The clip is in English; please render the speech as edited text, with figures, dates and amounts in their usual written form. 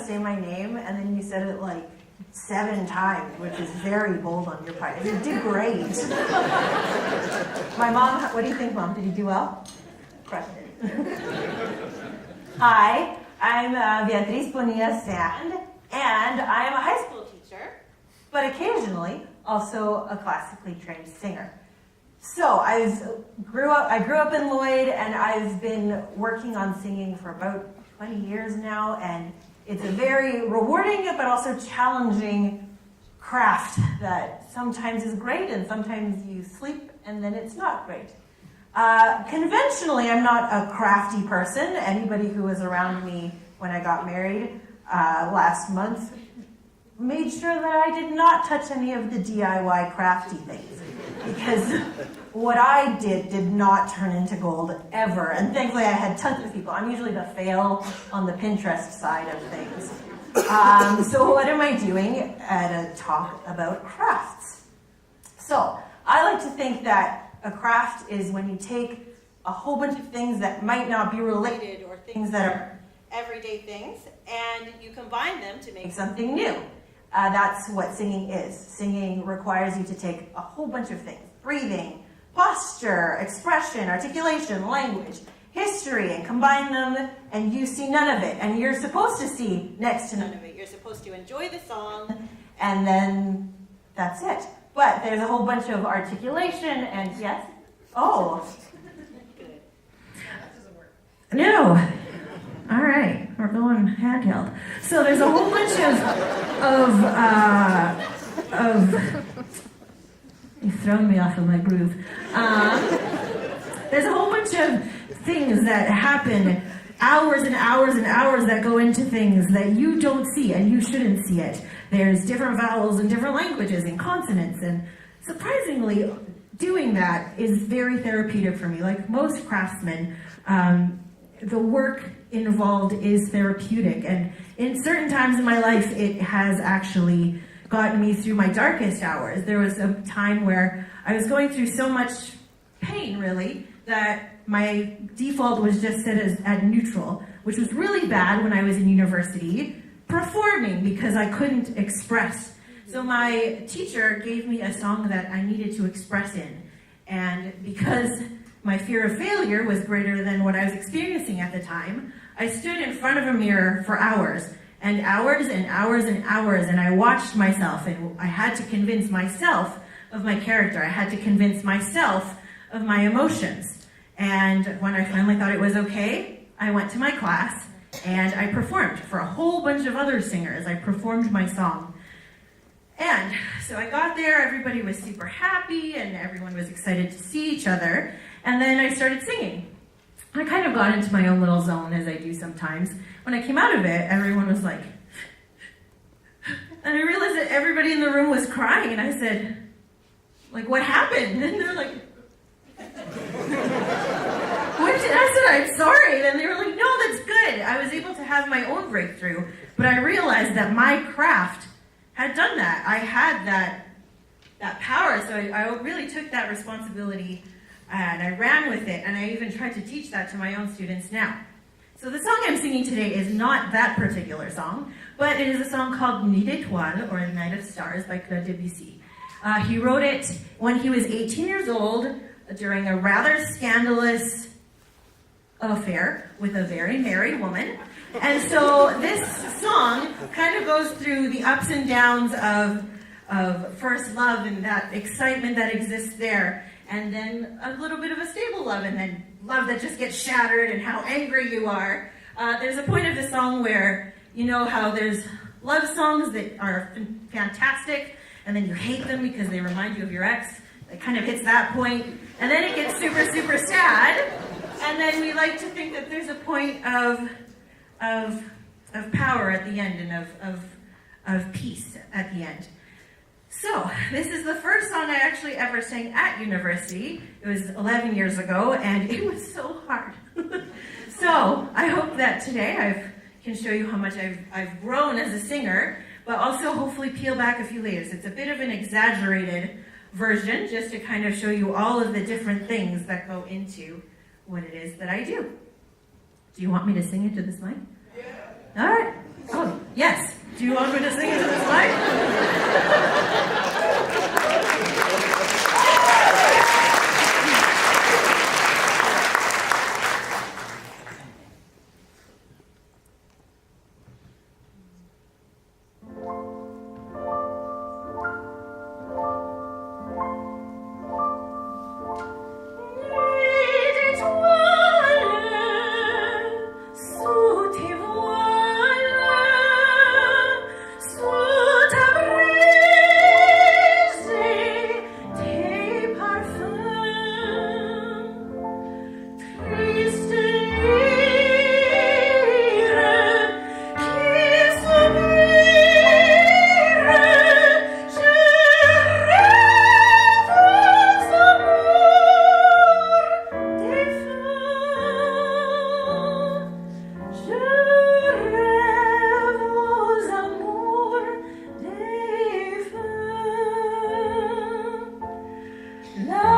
say my name, and then you said it like 7 times, which is very bold on your part. You did great. My mom, what do you think, Mom? Did you do well? Crushed it. Hi, I'm Beatriz Bonilla-Sand, and I am a high school teacher, but occasionally also a classically trained singer. So I grew up in Lloyd, and I've been working on singing for about 20 years now, and it's a very rewarding but also challenging craft that sometimes is great and sometimes you sleep and then it's not great. Conventionally, I'm not a crafty person. Anybody who was around me when I got married last month made sure that I did not touch any of the DIY crafty things, because what I did not turn into gold ever. And thankfully I had tons of people. I'm usually the fail on the Pinterest side of things. So what am I doing at a talk about crafts? So I like to think that a craft is when you take a whole bunch of things that might not be related or things that are everyday things, and you combine them to make something new. That's what singing is. Singing requires you to take a whole bunch of things. Breathing, posture, expression, articulation, language, history, and combine them, and you see none of it. And you're supposed to see next to none of it. You're supposed to enjoy the song, and then that's it. But there's a whole bunch of articulation, and yes? Oh. Good. That doesn't work. No. All right, we're going handheld. So there's a whole bunch of you've thrown me off of my groove. There's a whole bunch of things that happen, hours and hours and hours that go into things that you don't see, and you shouldn't see it. There's different vowels and different languages and consonants, and surprisingly, doing that is very therapeutic for me. Like most craftsmen, the work involved is therapeutic, and in certain times in my life, it has actually gotten me through my darkest hours. There was a time where I was going through so much pain, really, that my default was just set as at neutral, which was really bad when I was in university, performing because I couldn't express. So my teacher gave me a song that I needed to express in, and because my fear of failure was greater than what I was experiencing at the time, I stood in front of a mirror for hours and hours and hours and hours, and I watched myself, and I had to convince myself of my character. I had to convince myself of my emotions. And when I finally thought it was okay, I went to my class and I performed for a whole bunch of other singers. I performed my song. And so I got there, everybody was super happy, and everyone was excited to see each other. And then I started singing. I kind of got into my own little zone, as I do sometimes. When I came out of it, everyone was like, and I realized that everybody in the room was crying, and I said, like, what happened? And they're like, I said, I'm sorry. And they were like, no, that's good. I was able to have my own breakthrough, but I realized that my craft had done that. I had that power, so I really took that responsibility, and I ran with it, and I even tried to teach that to my own students now. So the song I'm singing today is not that particular song, but it is a song called Nuit d'Étoiles, or Night of Stars, by Claude Debussy. He wrote it when he was 18 years old, during a rather scandalous affair with a very married woman. And so this song kind of goes through the ups and downs of first love and that excitement that exists there, and then a little bit of a stable love, and then love that just gets shattered and how angry you are. There's a point of the song where, you know how there's love songs that are fantastic, and then you hate them because they remind you of your ex. It kind of hits that point, and then it gets super, super sad, and then we like to think that there's a point of power at the end, and of peace at the end. So, this is the first song I actually ever sang at university. It was 11 years ago, and it was so hard. So, I hope that today I can show you how much I've grown as a singer, but also hopefully peel back a few layers. It's a bit of an exaggerated version, just to kind of show you all of the different things that go into what it is that I do. Do you want me to sing into this mic? Yeah. All right. Oh, yes. Do you want me to sing into this mic? Love